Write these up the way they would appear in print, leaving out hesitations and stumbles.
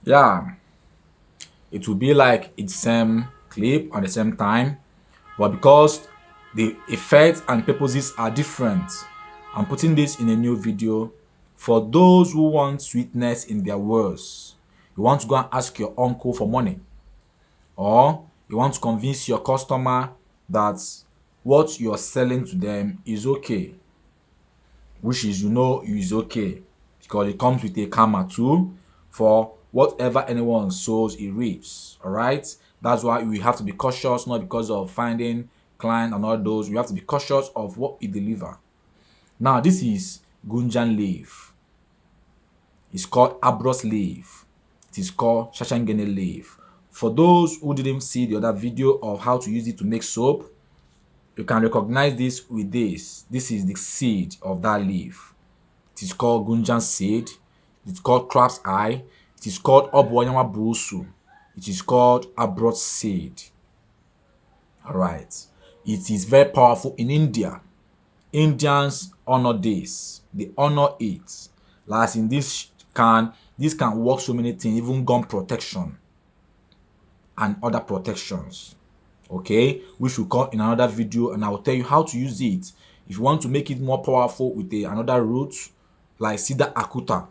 Yeah, it will be like it's same clip at the same time, but because the effects and purposes are different, I'm putting this in a new video for those who want sweetness in their words. You want to go and ask your uncle for money, or you want to convince your customer that what you're selling to them is okay, which is is okay because it comes with a karma too. For whatever anyone sows he reaps. All right, that's why we have to be cautious, not because of finding client and all those. We have to be cautious of what we deliver. Now this is gunjan leaf. It's called abros leaf. It is called shashangene leaf. For those who didn't see the other video of how to use it to make soap, you can recognize this with this. This is the seed of that leaf. It is called Gunjan seed. It's called crab's eye. It is called Obwanyama Brusu. It is called Abrot seed. All right. It is very powerful in India. Indians honor this. They honor it. Like in this can work so many things, even gun protection and other protections. Okay, which will come in another video, and I will tell you how to use it. If you want to make it more powerful with another root like Cedar Akuta,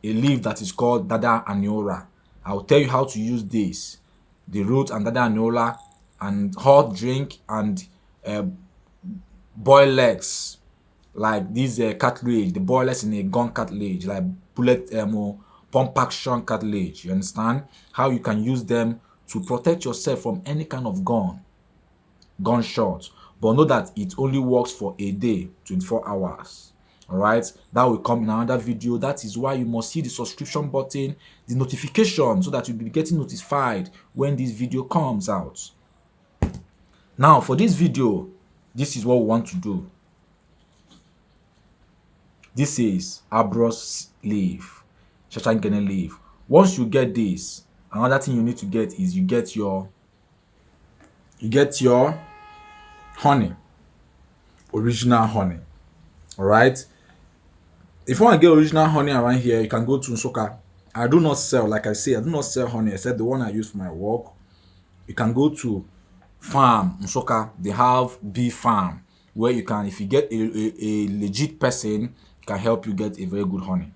a leaf that is called Dada Aniora. I will tell you how to use this, the root and Dada Aniora, and hot drink and uh, boil eggs like this cartilage, the boil eggs in a gun cartilage, like bullet pump action cartilage. You understand how you can use them to protect yourself from any kind of gunshot, but know that it only works for a day, 24 hours. All right, that will come in another video. That is why you must see the subscription button, the notification, so that you'll be getting notified when this video comes out. Now for this video, this is what we want to do. This is Abros leaf, Shashangene leaf. Once you get this, another thing you need to get is you get your honey, original honey. All right, if you want to get original honey around here, you can go to Nsoka. I do not sell, like I say, I do not sell honey except the one I use for my work. You can go to farm Nsoka. They have bee farm where you can, if you get a legit person, can help you get a very good honey.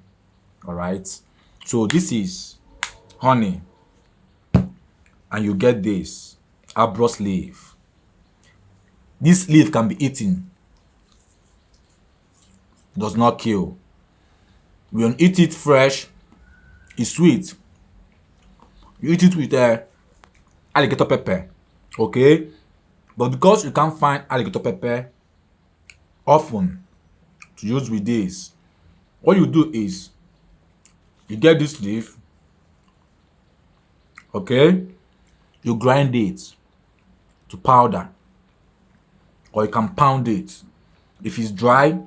All right. So this is honey, and you get this Abros leaf. This leaf can be eaten, does not kill. When you eat it fresh, it's sweet. You eat it with alligator pepper, okay? But because you can't find alligator pepper often to use with this, what you do is you get this leaf, okay? You grind it to powder, or you can pound it. If it's dry,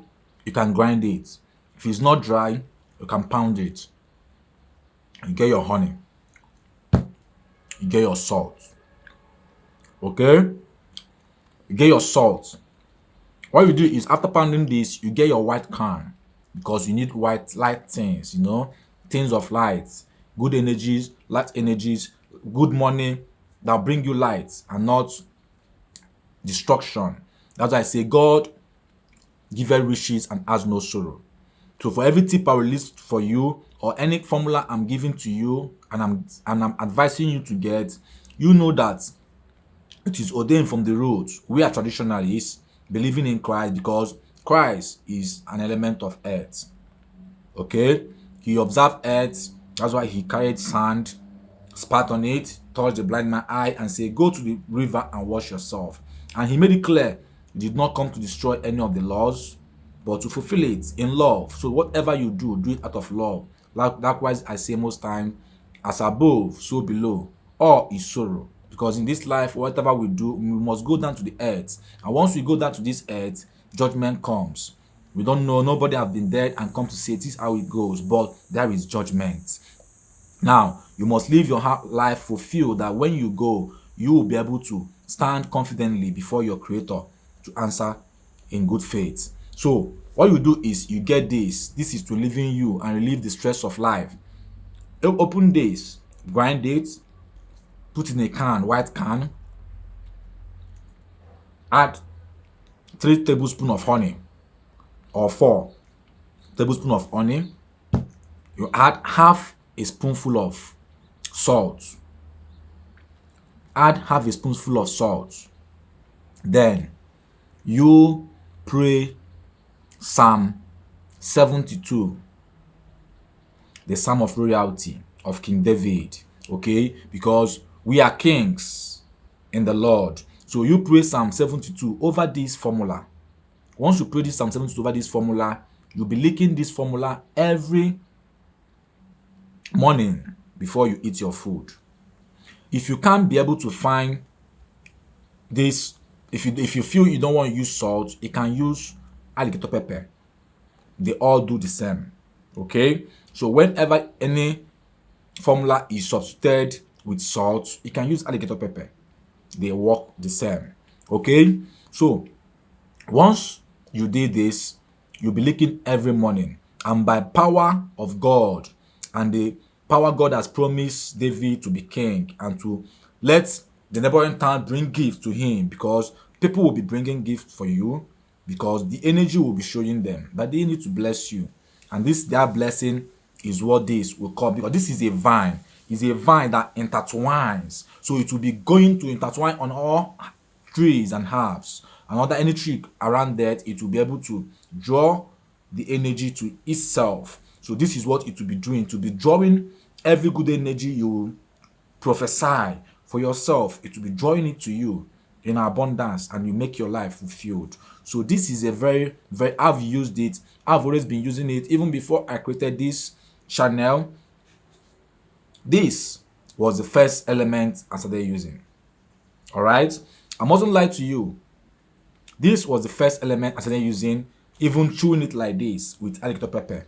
you can grind it. If it's not dry, you can pound it. You get your honey. You get your salt. Okay? You get your salt. What you do is after pounding this, you get your white can, because you need white light things, things of light, good energies, light energies, good money that bring you light and not destruction. That's why I say God giveth riches and has no sorrow. So for every tip I release for you, or any formula I'm giving to you and I'm advising you to get, you know that it is ordained from the roots. We are traditionalists believing in Christ because Christ is an element of earth. Okay? He observed earth. That's why he carried sand, spat on it, touched the blind man's eye, and said, "Go to the river and wash yourself." And he made it clear he did not come to destroy any of the laws, but to fulfill it in love. So whatever you do, do it out of love. Likewise, I say most time, as above, so below. All is sorrow. Because in this life, whatever we do, we must go down to the earth. And once we go down to this earth, judgment comes. We don't know, nobody have been dead and come to say this is how it goes, but there is judgment. Now, you must live your life fulfilled, that when you go, you will be able to stand confidently before your creator to answer in good faith. So what you do is you get this. This is to live in you and relieve the stress of life. Open this, grind it, put in a can, white can, add 3 tablespoons of honey or 4 tablespoons of honey. You add half a spoonful of salt. Add half a spoonful of salt. Then you pray Psalm 72, the Psalm of royalty of King David. Okay, because we are kings in the Lord. So you pray Psalm 72 over this formula. Once you pray this Psalm 72 over this formula, you'll be licking this formula every morning before you eat your food. If you can't be able to find this, if you feel you don't want to use salt, you can use alligator pepper. They all do the same. Okay, so whenever any formula is substituted with salt, you can use alligator pepper. They work the same. Okay, so once you did this, you'll be licking every morning, and by power of God and the power God has promised David to be king and to let the neighboring town bring gifts to him, because people will be bringing gifts for you, because the energy will be showing them that they need to bless you, and this their blessing is what this will come, because this is a vine. It's a vine that intertwines, so it will be going to intertwine on all trees and herbs and other any tree around that. It will be able to draw the energy to itself. So this is what it will be doing, to be drawing every good energy you prophesy for yourself. It will be drawing it to you in abundance, and you make your life fulfilled. So this is a very, very, I've used it. I've always been using it even before I created this channel. This was the first element I started using. All right, I mustn't lie to you. This was the first element I started using, even chewing it like this with alligator pepper,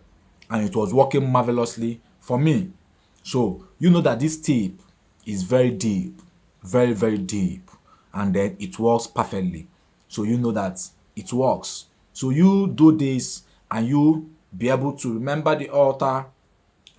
and it was working marvelously for me. So you know that this tip is very deep, very, very deep, and then it works perfectly. So you know that it works. So you do this and you be able to remember the altar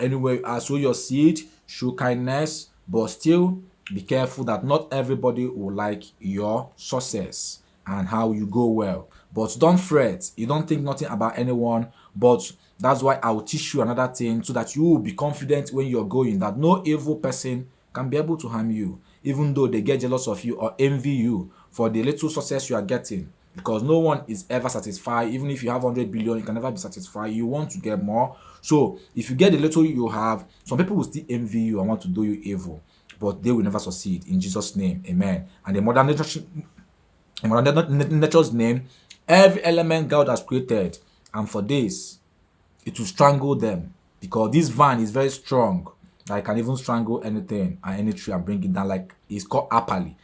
anyway. Sow your seed, show kindness, but still be careful that not everybody will like your success and how you go well. But don't fret. You don't think nothing about anyone. But that's why I'll teach you another thing, so that you will be confident when you're going, that no evil person can be able to harm you, even though they get jealous of you or envy you for the little success you are getting. Because no one is ever satisfied. Even if you have 100 billion, you can never be satisfied. You want to get more. So if you get the little you have, some people will still envy you and want to do you evil, but they will never succeed in Jesus' name. Amen. And the modern nature's name, every element God has created, and for this, it will strangle them, because this vine is very strong. I can even strangle anything and any tree and bring it down. Like, it's called apali.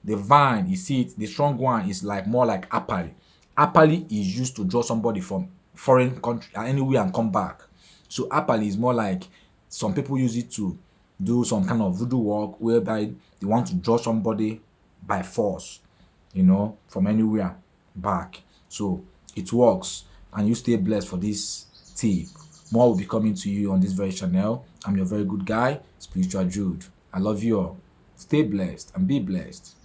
The vine, you see it, the strong one is like more like apali. Apali is used to draw somebody from foreign country anywhere and come back. So apali is more like, some people use it to do some kind of voodoo work, whereby they want to draw somebody by force, from anywhere back. So it works, and you stay blessed for this tip. More will be coming to you on this very channel. I'm your very good guy, Spiritual Jude. I love you all. Stay blessed and be blessed.